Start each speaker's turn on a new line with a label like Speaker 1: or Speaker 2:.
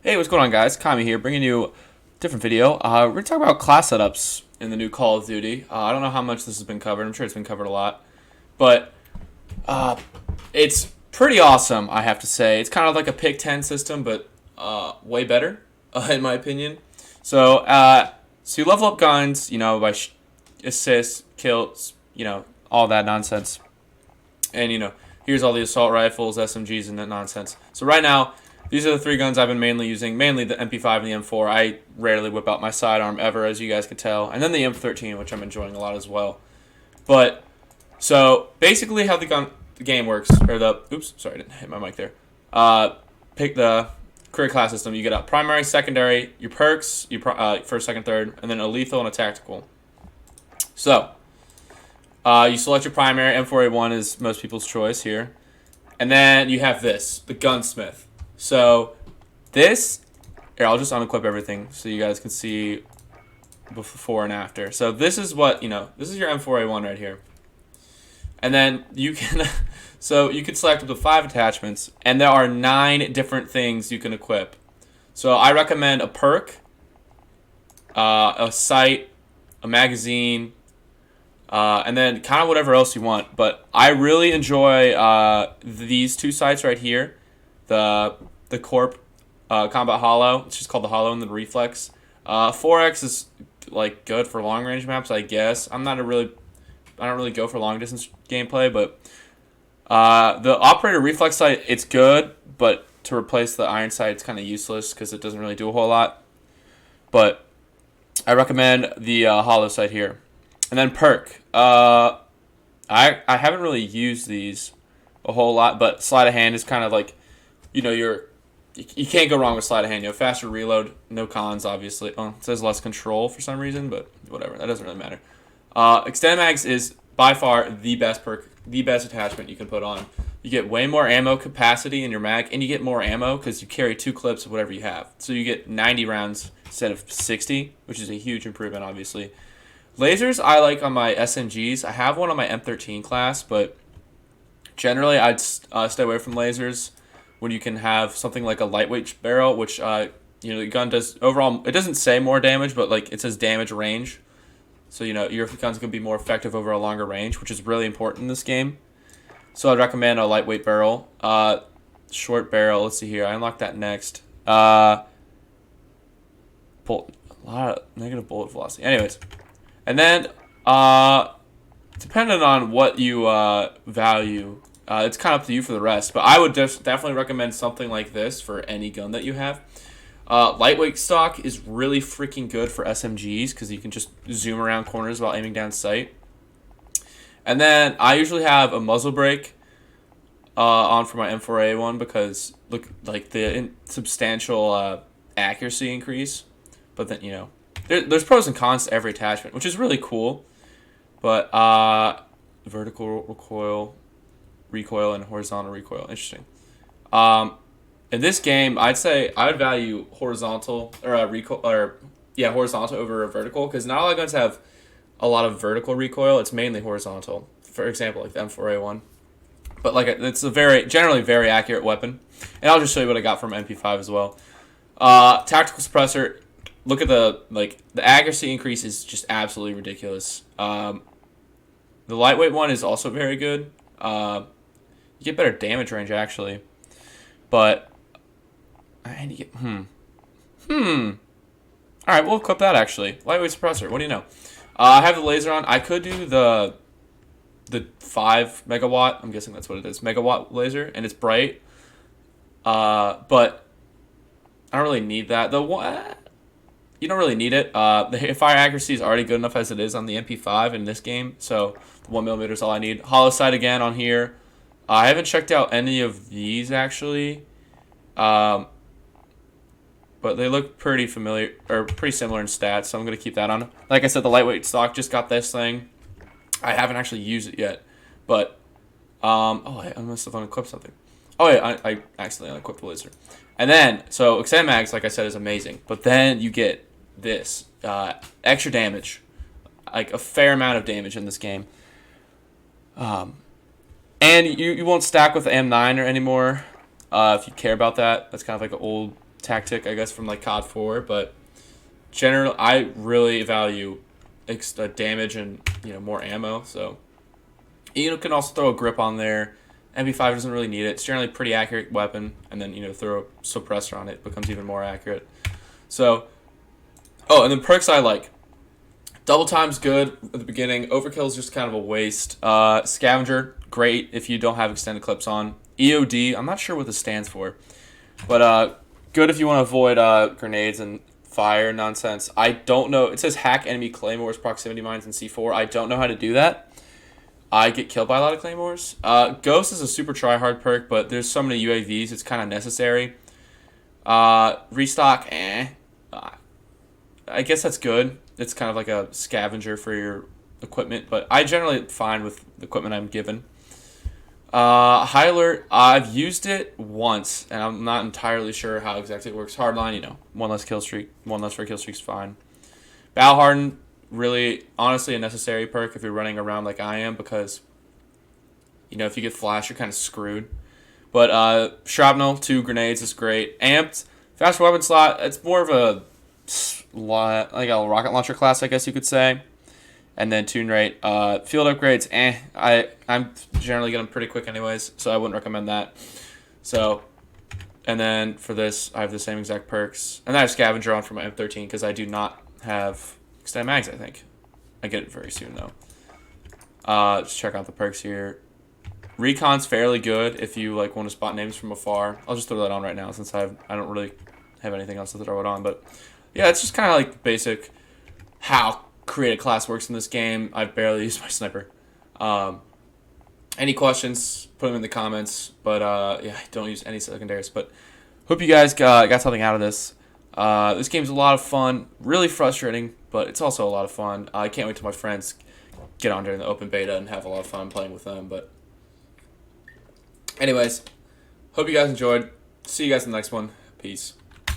Speaker 1: Hey, what's going on, guys? Kami here, bringing you a different video. We're going to talk about class setups in the new Call of Duty. I don't know how much this has been covered. I'm sure it's been covered a lot. But it's pretty awesome, I have to say. It's kind of like a pick 10 system, but way better, in my opinion. So you level up guns, by assists, kills, all that nonsense. And, here's all the assault rifles, SMGs, and that nonsense. So right now, these are the three guns I've been mainly using, mainly the MP5 and the M4. I rarely whip out my sidearm ever, as you guys can tell. And then the M13, which I'm enjoying a lot as well. But, so, basically how the game works, oops, sorry, I didn't hit my mic there. Pick the career class system. You get a primary, secondary, your perks, first, second, third, and then a lethal and a tactical. So, you select your primary. M4A1 is most people's choice here. And then you have this, the Gunsmith. So this, here, I'll just unequip everything so you guys can see before and after. So this is what, this is your M4A1 right here. And then you can, so you can select up to 5 attachments, and there are 9 different things you can equip. So I recommend a perk, a sight, a magazine, and then kind of whatever else you want. But I really enjoy these 2 sights right here. The Corp Combat Hollow. It's just called the Hollow and the Reflex. 4X is like good for long range maps, I guess. I don't really go for long distance gameplay, but the Operator Reflex sight, it's good, but to replace the Iron sight, it's kind of useless because it doesn't really do a whole lot. But I recommend the Hollow sight here. And then perk. I haven't really used these a whole lot, but sleight of hand is kind of like, you can't go wrong with sleight of hand. Faster reload, no cons, obviously. Oh, it says less control for some reason, but whatever. That doesn't really matter. Extended mags is by far the best perk, the best attachment you can put on. You get way more ammo capacity in your mag, and you get more ammo because you carry 2 clips of whatever you have. So you get 90 rounds instead of 60, which is a huge improvement, obviously. Lasers I like on my SMGs. I have one on my M13 class, but generally I'd stay away from lasers when you can have something like a lightweight barrel, which the gun does overall. It doesn't say more damage, but like it says damage range. So your gun's gonna be more effective over a longer range, which is really important in this game. So I'd recommend a lightweight barrel. Short barrel. Let's see here. I unlocked that next. A lot of negative bullet velocity. Anyways. And then, depending on what you value, it's kind of up to you for the rest. But I would definitely recommend something like this for any gun that you have. Lightweight stock is really freaking good for SMGs because you can just zoom around corners while aiming down sight. And then I usually have a muzzle brake on for my M4A1 because look like the substantial accuracy increase. But then there's pros and cons to every attachment, which is really cool. But vertical recoil, and horizontal recoil. Interesting. In this game, I'd say I would value horizontal horizontal over vertical because not all guns have a lot of vertical recoil. It's mainly horizontal. For example, like the M4A1. But it's a generally very accurate weapon. And I'll just show you what I got from MP5 as well. Tactical suppressor. Look at the accuracy increase is just absolutely ridiculous. The lightweight one is also very good. You get better damage range actually, but and you get All right, we'll equip that actually. Lightweight suppressor. What do you know? I have the laser on. I could do the 5 megawatt. I'm guessing that's what it is. Megawatt laser, and it's bright. But I don't really need that. You don't really need it. The fire accuracy is already good enough as it is on the MP5 in this game, so the 1mm is all I need. Hollow sight again on here. I haven't checked out any of these actually, but they look pretty familiar or pretty similar in stats, so I'm gonna keep that on. Like I said, the lightweight stock just got this thing. I haven't actually used it yet, but I must have unequipped something. Oh yeah, I accidentally unequipped the laser. And then extended mags, like I said, is amazing, but then you get this extra damage, like a fair amount of damage in this game. And you won't stack with the M9 or anymore if you care about that. That's kind of like an old tactic, I guess, from like COD 4, but generally, I really value damage and more ammo. So you can also throw a grip on there. MP5 doesn't really need it. It's generally a pretty accurate weapon, and then throw a suppressor on it, it becomes even more accurate. So, oh, and then perks I like. Double time's good at the beginning. Overkill's just kind of a waste. Scavenger, great if you don't have extended clips on. EOD, I'm not sure what this stands for, but good if you want to avoid grenades and fire nonsense. I don't know. It says hack enemy claymores, proximity mines, and C4. I don't know how to do that. I get killed by a lot of claymores. Ghost is a super try-hard perk, but there's so many UAVs, it's kind of necessary. Restock, I guess that's good. It's kind of like a scavenger for your equipment, but I generally fine with the equipment I'm given. High Alert, I've used it once, and I'm not entirely sure how exactly it works. Hardline, one less kill streak, one less for kill streak's fine. Battle Harden, really, honestly, a necessary perk if you're running around like I am, because, if you get flash, you're kind of screwed. But Shrapnel, 2 grenades is great. Amped, fast weapon slot, it's more of a rocket launcher class, I guess you could say. And then tune rate. Field upgrades, I'm generally getting them pretty quick anyways, so I wouldn't recommend that. So, and then for this, I have the same exact perks. And then I have Scavenger on for my M13, because I do not have extended mags, I think. I get it very soon, though. Just check out the perks here. Recon's fairly good if you want to spot names from afar. I'll just throw that on right now since I don't really have anything else to throw it on. But yeah, it's just kind of like basic how create a class works in this game. I've barely used my sniper. Any questions, put them in the comments. But yeah, I don't use any secondaries. But hope you guys got something out of this. This game's a lot of fun, really frustrating, but it's also a lot of fun. I can't wait till my friends get on during the open beta and have a lot of fun playing with them. But anyways, hope you guys enjoyed. See you guys in the next one. Peace.